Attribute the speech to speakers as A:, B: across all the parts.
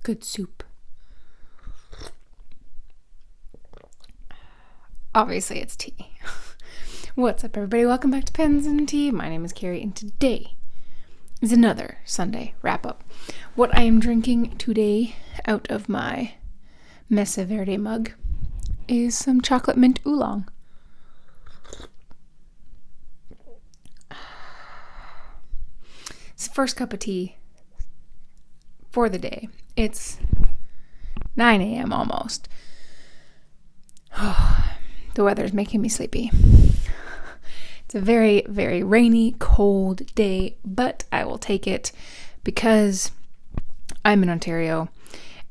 A: good soup. Obviously, it's tea. What's up, everybody? Welcome back to Pens and Tea. My name is Carrie, and today is another Sunday wrap-up. What I am drinking today out of my Messe Verde mug is some chocolate mint oolong. It's the first cup of tea for the day. It's 9 a.m. almost. The weather's making me sleepy. It's a very, very rainy, cold day, but I will take it because I'm in Ontario.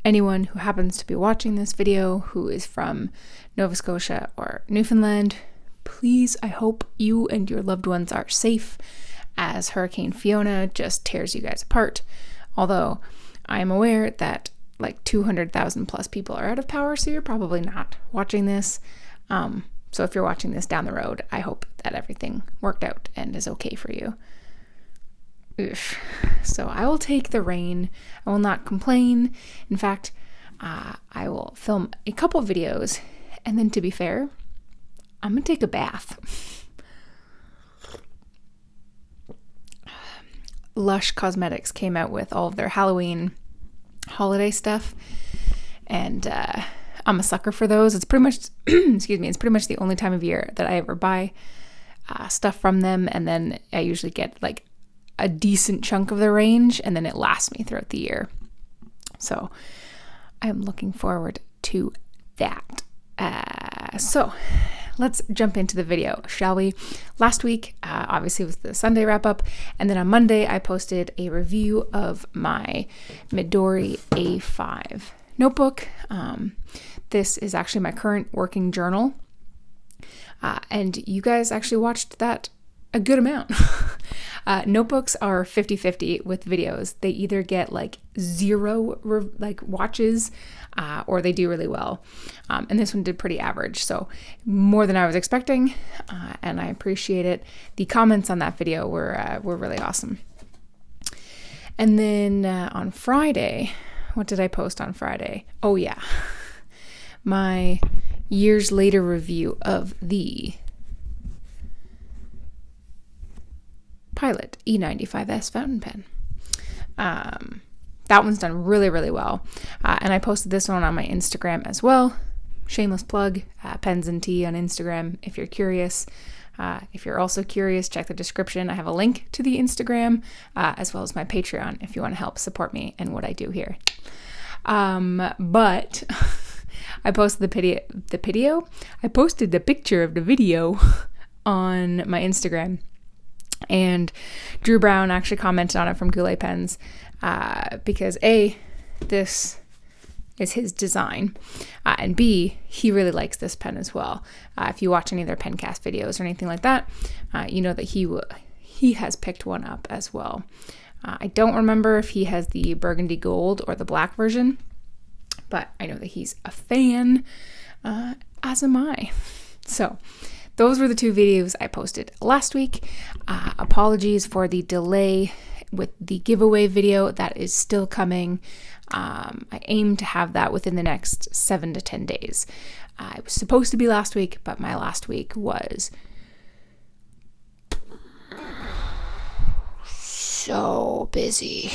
A: Anyone who happens to be watching this video who is from Nova Scotia or Newfoundland, please, I hope you and your loved ones are safe as Hurricane Fiona just tears you guys apart. Although I am aware that like 200,000 plus people are out of power, so you're probably not watching this. So if you're watching this down the road, I hope that everything worked out and is okay for you. Oof. So I will take the rain. I will not complain. In fact, I will film a couple videos, and then to be fair, I'm gonna take a bath. Lush Cosmetics came out with all of their Halloween holiday stuff, and I'm a sucker for those. It's pretty much, it's pretty much the only time of year that I ever buy stuff from them, and then I usually get like a decent chunk of the range, and then it lasts me throughout the year. So I'm looking forward to that. So let's jump into the video, shall we? Last week, obviously, was the Sunday wrap-up, and then on Monday, I posted a review of my Midori A5 notebook. This is actually my current working journal, and you guys actually watched that a good amount. Notebooks are 50-50 with videos. They either get like zero watches, or they do really well. And this one did pretty average, so more than I was expecting, and I appreciate it. The comments on that video were really awesome. And then on Friday, what did I post on Friday? Oh yeah, my years later review of the Pilot E95S fountain pen. That one's done really, really well. And I posted this one on my Instagram as well. Shameless plug, Pens and Tea on Instagram if you're curious. If you're also curious, check the description. I have a link to the Instagram, as well as my Patreon if you want to help support me and what I do here. But I posted the video. I posted the picture of the video on my Instagram. And Drew Brown actually commented on it from Goulet Pens, because A, this is his design, and B, he really likes this pen as well. If you watch any of their Pencast videos or anything like that, you know that he has picked one up as well. I don't remember if he has the burgundy gold or the black version, but I know that he's a fan, as am I. So those were the two videos I posted last week. Apologies for the delay with the giveaway video. That is still coming. I aim to have that within the next 7 to 10 days. It was supposed to be last week, but my last week was so busy.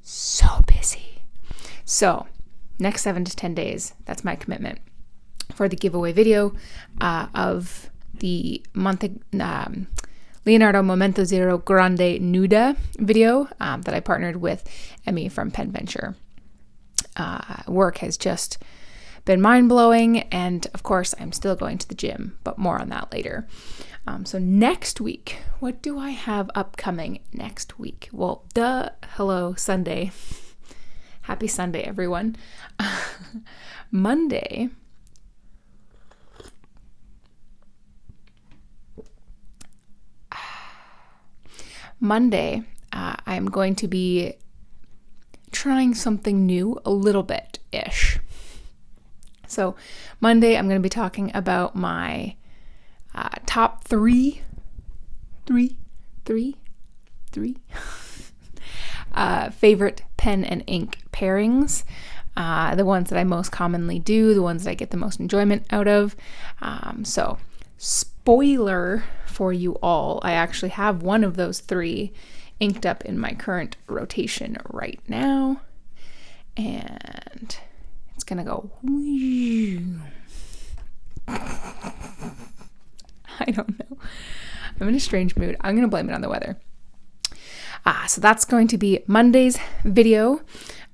A: So busy. So next 7 to 10 days, that's my commitment for the giveaway video of the Leonardo Momento Zero Grande Nuda video that I partnered with Emmy from Pen Venture. Work has just been mind-blowing, and of course I'm still going to the gym, but more on that later. So next week, what do I have upcoming next week? Well, hello, Sunday. Happy Sunday, everyone. Monday, I'm going to be trying something new a little bit-ish. So Monday, I'm going to be talking about my top three favorite pen and ink pairings, the ones that I most commonly do, the ones that I get the most enjoyment out of. So spoiler for you all, I actually have one of those 3 inked up in my current rotation right now. And it's going to go. I don't know. I'm in a strange mood. I'm going to blame it on the weather. So that's going to be Monday's video.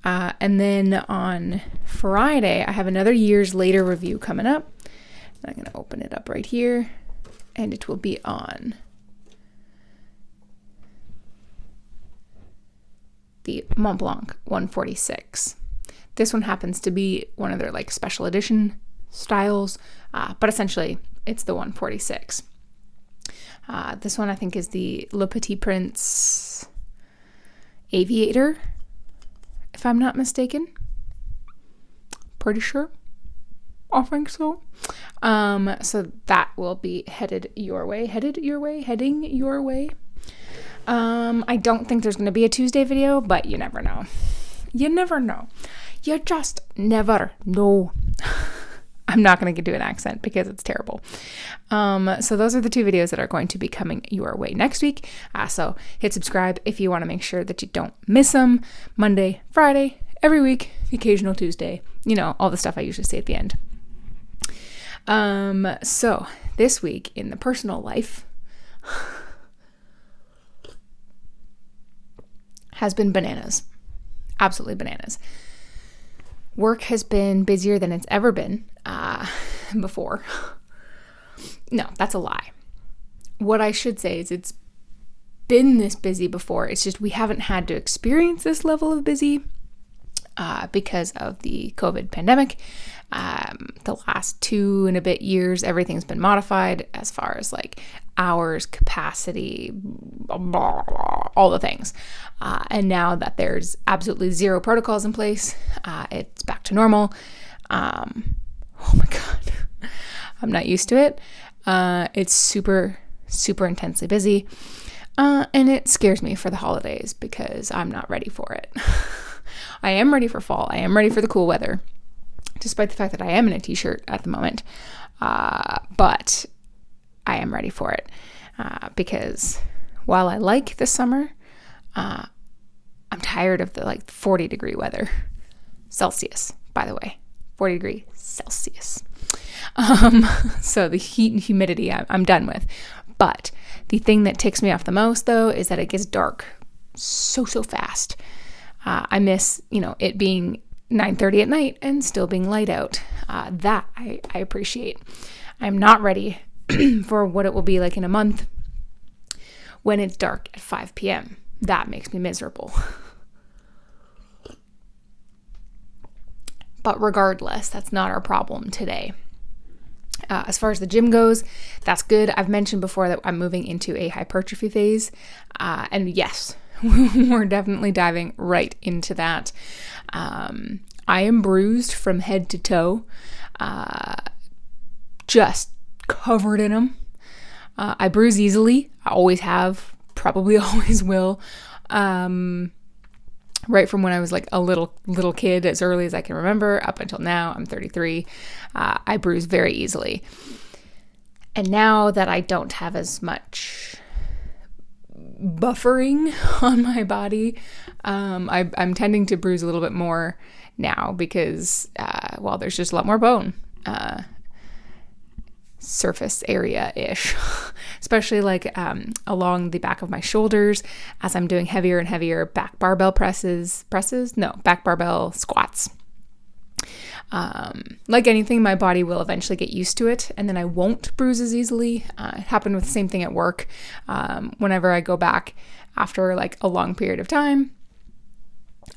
A: And then on Friday, I have another Years Later review coming up. I'm going to open it up right here. And it will be on the Mont Blanc 146. This one happens to be one of their like special edition styles, but essentially it's the 146. This one I think is the Le Petit Prince Aviator, if I'm not mistaken. Pretty sure. I think so. So that will be heading your way. I don't think there's going to be a Tuesday video, but you never know. You just never know. I'm not going to do an accent because it's terrible. So those are the 2 videos that are going to be coming your way next week. So hit subscribe if you want to make sure that you don't miss them. Monday, Friday, every week, the occasional Tuesday, all the stuff I usually say at the end. So this week in the personal life has been bananas. Absolutely bananas. Work has been busier than it's ever been before. No, that's a lie. What I should say is it's been this busy before. It's just we haven't had to experience this level of busy because of the COVID pandemic. The last 2 and a bit years, everything's been modified as far as like hours, capacity, blah, blah, blah, all the things. And now that there's absolutely 0 protocols in place, it's back to normal. Oh my God, I'm not used to it. It's super, super intensely busy. And it scares me for the holidays because I'm not ready for it. I am ready for fall. I am ready for the cool weather, despite the fact that I am in a t-shirt at the moment. But I am ready for it because while I like the summer, I'm tired of the 40 degree weather. Celsius, by the way, 40 degree Celsius. So the heat and humidity I'm done with. But the thing that ticks me off the most though is that it gets dark so fast. I miss, it being 9:30 at night and still being light out. That I appreciate. I'm not ready for what it will be like in a month when it's dark at 5 p.m. That makes me miserable. But regardless, that's not our problem today. As far as the gym goes, that's good. I've mentioned before that I'm moving into a hypertrophy phase. And yes, we're definitely diving right into that. I am bruised from head to toe, just covered in them. I bruise easily. I always have, probably always will. Right from when I was a little kid, as early as I can remember, up until now, I'm 33. I bruise very easily. And now that I don't have as much buffering on my body, I'm tending to bruise a little bit more now because, there's just a lot more bone surface area-ish, especially along the back of my shoulders as I'm doing heavier and heavier back barbell back barbell squats. Like anything, my body will eventually get used to it, and then I won't bruise as easily. It happened with the same thing at work. Whenever I go back after a long period of time,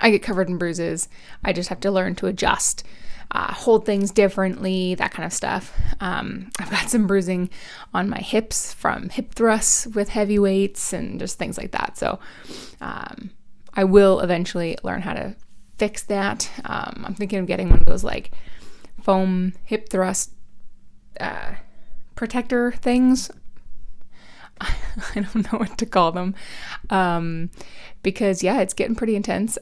A: I get covered in bruises. I just have to learn to adjust, hold things differently, that kind of stuff. I've got some bruising on my hips from hip thrusts with heavy weights and just things like that. So I will eventually learn how to fix that. I'm thinking of getting one of those foam hip thrust protector things. I don't know what to call them. Because yeah, it's getting pretty intense.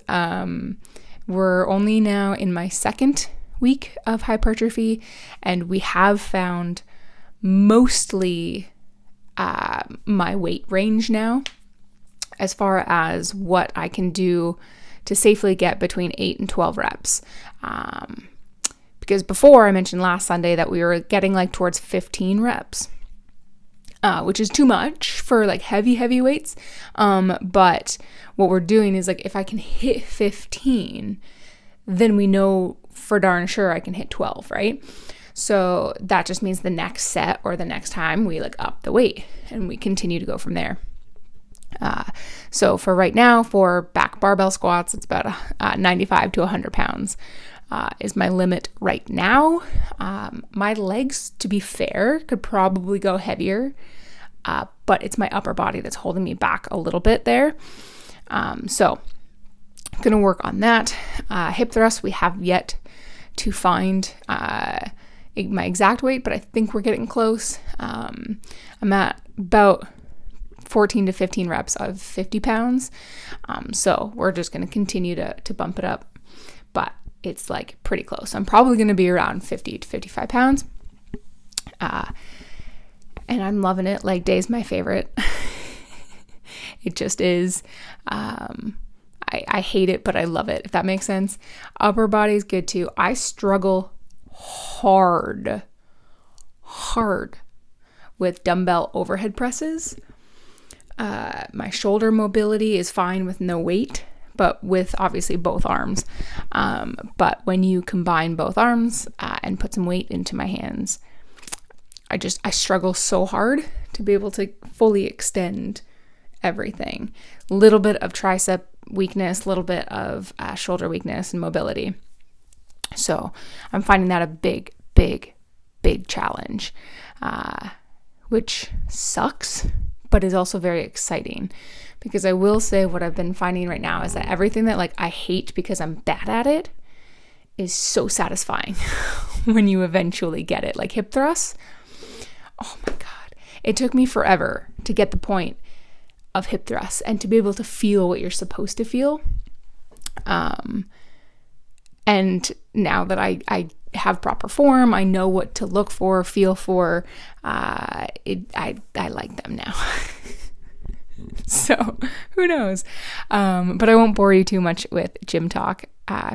A: We're only now in my second week of hypertrophy, and we have found mostly my weight range now as far as what I can do to safely get between 8 and 12 reps. Because before, I mentioned last Sunday that we were getting like towards 15 reps, which is too much for like heavy weights. But what we're doing is like, if I can hit 15, then we know for darn sure I can hit 12, right? So that just means the next set or the next time we like up the weight and we continue to go from there. So for right now, for back barbell squats, it's about 95 to 100 pounds is my limit right now. My legs, to be fair, could probably go heavier, but it's my upper body that's holding me back a little bit there. So I'm going to work on that. Hip thrust, we have yet to find my exact weight, but I think we're getting close. I'm at about 14 to 15 reps of 50 pounds. So we're just going to continue to bump it up, but it's like pretty close. I'm probably going to be around 50 to 55 pounds. And I'm loving it. Leg day is my favorite. It just is. I hate it, but I love it, if that makes sense. Upper body is good too. I struggle hard with dumbbell overhead presses. My shoulder mobility is fine with no weight, but with obviously both arms. But when you combine both arms and put some weight into my hands, I struggle so hard to be able to fully extend everything. Little bit of tricep weakness, little bit of shoulder weakness and mobility. So I'm finding that a big challenge, which sucks, but is also very exciting, because I will say what I've been finding right now is that everything that like I hate because I'm bad at it is so satisfying when you eventually get it. Like hip thrusts, oh my God, it took me forever to get the point of hip thrusts and to be able to feel what you're supposed to feel. And now that I have proper form, I know what to look for, feel for, I like them now. So who knows? But I won't bore you too much with gym talk.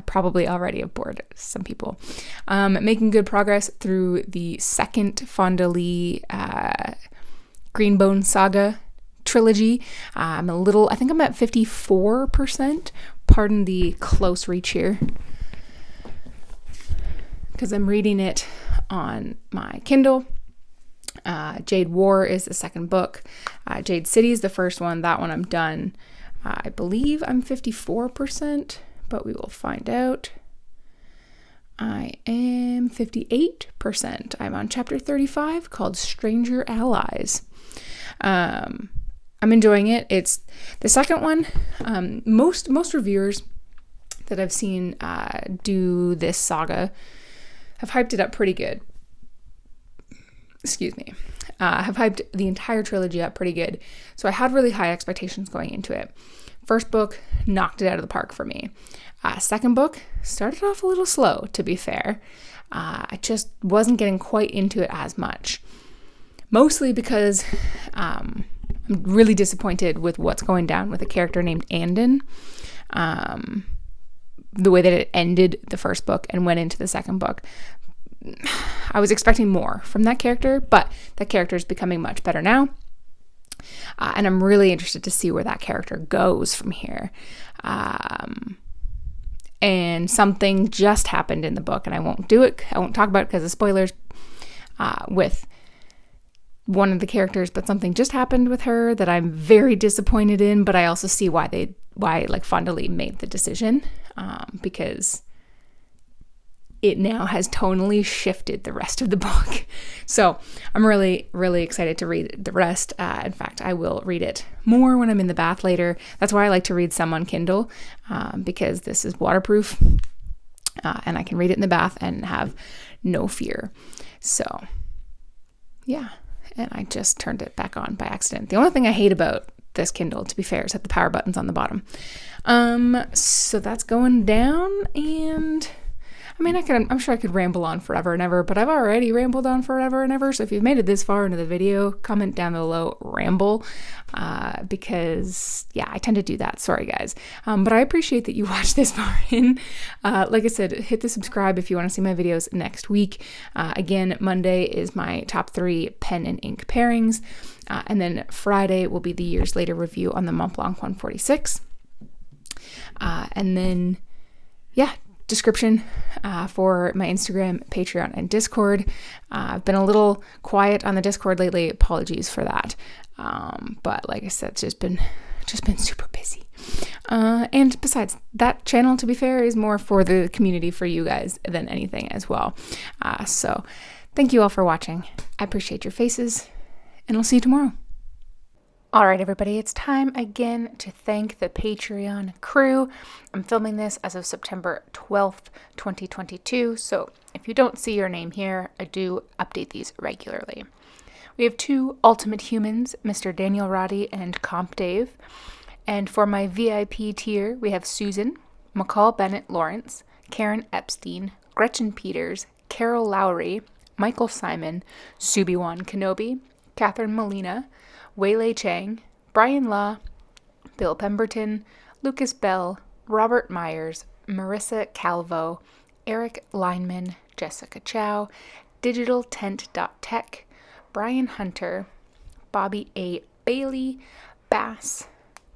A: Probably already have bored some people. Making good progress through the second Fonda Lee Greenbone Saga trilogy. I think I'm at 54%. Pardon the close reach here, because I'm reading it on my Kindle. Jade War is the second book. Jade City is the first one. That one I'm done. I believe I'm 54%, but we will find out. I am 58%. I'm on chapter 35 called Stranger Allies. I'm enjoying it. It's the second one. Most reviewers that I've seen do this saga have hyped it up pretty good. Excuse me. Have hyped the entire trilogy up pretty good. So I had really high expectations going into it. First book knocked it out of the park for me. Second book started off a little slow, to be fair. I just wasn't getting quite into it as much. Mostly because I'm really disappointed with what's going down with a character named Andon. The way that it ended the first book and went into the second book. I was expecting more from that character, but that character is becoming much better now. And I'm really interested to see where that character goes from here. And something just happened in the book, and I won't talk about it because of spoilers, with one of the characters, but something just happened with her that I'm very disappointed in, but I also see why Fonda Lee made the decision, because it now has tonally shifted the rest of the book. So I'm really, really excited to read the rest. In fact, I will read it more when I'm in the bath later. That's why I like to read some on Kindle, because this is waterproof, and I can read it in the bath and have no fear. So yeah. and I just turned it back on by accident. The only thing I hate about this Kindle, to be fair, is that the power button's on the bottom. So that's going down, and I mean, I'm sure I could ramble on forever and ever, but I've already rambled on forever and ever. So if you've made it this far into the video, comment down below ramble, because yeah, I tend to do that. Sorry guys. But I appreciate that you watched this far in. Like I said, hit the subscribe if you want to see my videos next week. Again, Monday is my top 3 pen and ink pairings. And then Friday will be the years later review on the Montblanc 146. And then, yeah, description for my Instagram, Patreon, and Discord. I've been a little quiet on the Discord lately. Apologies for that. But like I said, it's just been super busy. And besides, that channel, to be fair, is more for the community, for you guys, than anything as well. So thank you all for watching. I appreciate your faces, and I'll see you tomorrow. All right, everybody, it's time again to thank the Patreon crew. I'm filming this as of September 12th, 2022, so if you don't see your name here, I do update these regularly. We have 2 ultimate humans, Mr. Daniel Roddy and Comp Dave. And for my VIP tier, we have Susan, McCall Bennett Lawrence, Karen Epstein, Gretchen Peters, Carol Lowry, Michael Simon, Subiwan Kenobi, Catherine Molina, Waylay Chang, Brian Law, Bill Pemberton, Lucas Bell, Robert Myers, Marissa Calvo, Eric Lineman, Jessica Chow, DigitalTent.tech, Brian Hunter, Bobby A. Bailey, Bass,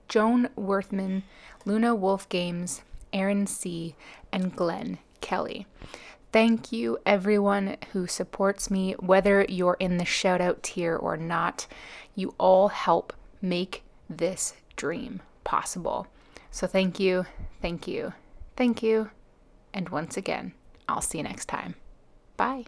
A: Joan Worthman, Luna Wolf Games, Aaron C., and Glenn Kelly. Thank you, everyone who supports me, whether you're in the shout-out tier or not. You all help make this dream possible. So thank you, thank you, thank you. And once again, I'll see you next time. Bye.